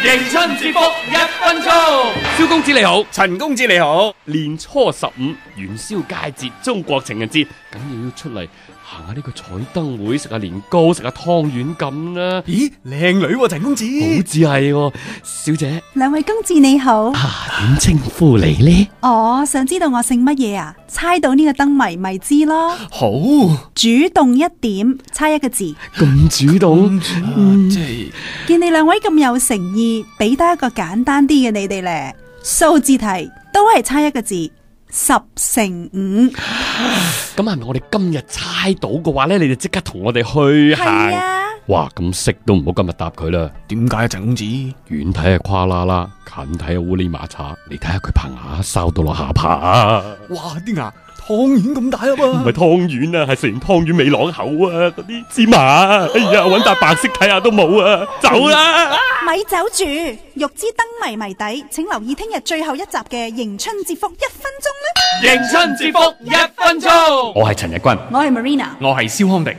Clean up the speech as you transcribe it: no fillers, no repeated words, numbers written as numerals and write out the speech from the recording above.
迎春接福1分鐘。蕭公子你好，陳公子你好。年初15元宵佳節，中國情人節，梗要出嚟行下呢個彩燈會，食下年糕，食下湯圓咁啦。咦，靚女喎，陳公子。好似係喎，小姐。兩位公子你好。點稱呼你呢？想知道我姓乜嘢啊？猜到呢個燈謎咪知咯。好，主動一點，猜一個字。咁主動，即係見你兩位咁有誠意，俾得一個簡單啲嘅你哋咧。數字題都係猜一個字，10乘5。咁係咪我哋今日猜到嘅話咧，你就即刻同我哋去行？係啊。哇，咁識都唔好今日答佢啦。點解啊，陳公子？遠睇係跨啦啦，近睇係烏哩馬叉。你睇下佢棚牙燒到落下巴啊！哇，啲牙湯圓咁大啊嘛！唔係湯圓啊，係食完湯圓未朗口啊！嗰啲芝麻啊，哎呀，搵笪白色睇下都冇啊！走啦！咪走住！欲知燈謎謎底，請留意聽日最後一集嘅迎春接福1分鐘啦！迎春接福1分鐘。我係陳日君，我係 Marina。我係蕭康迪。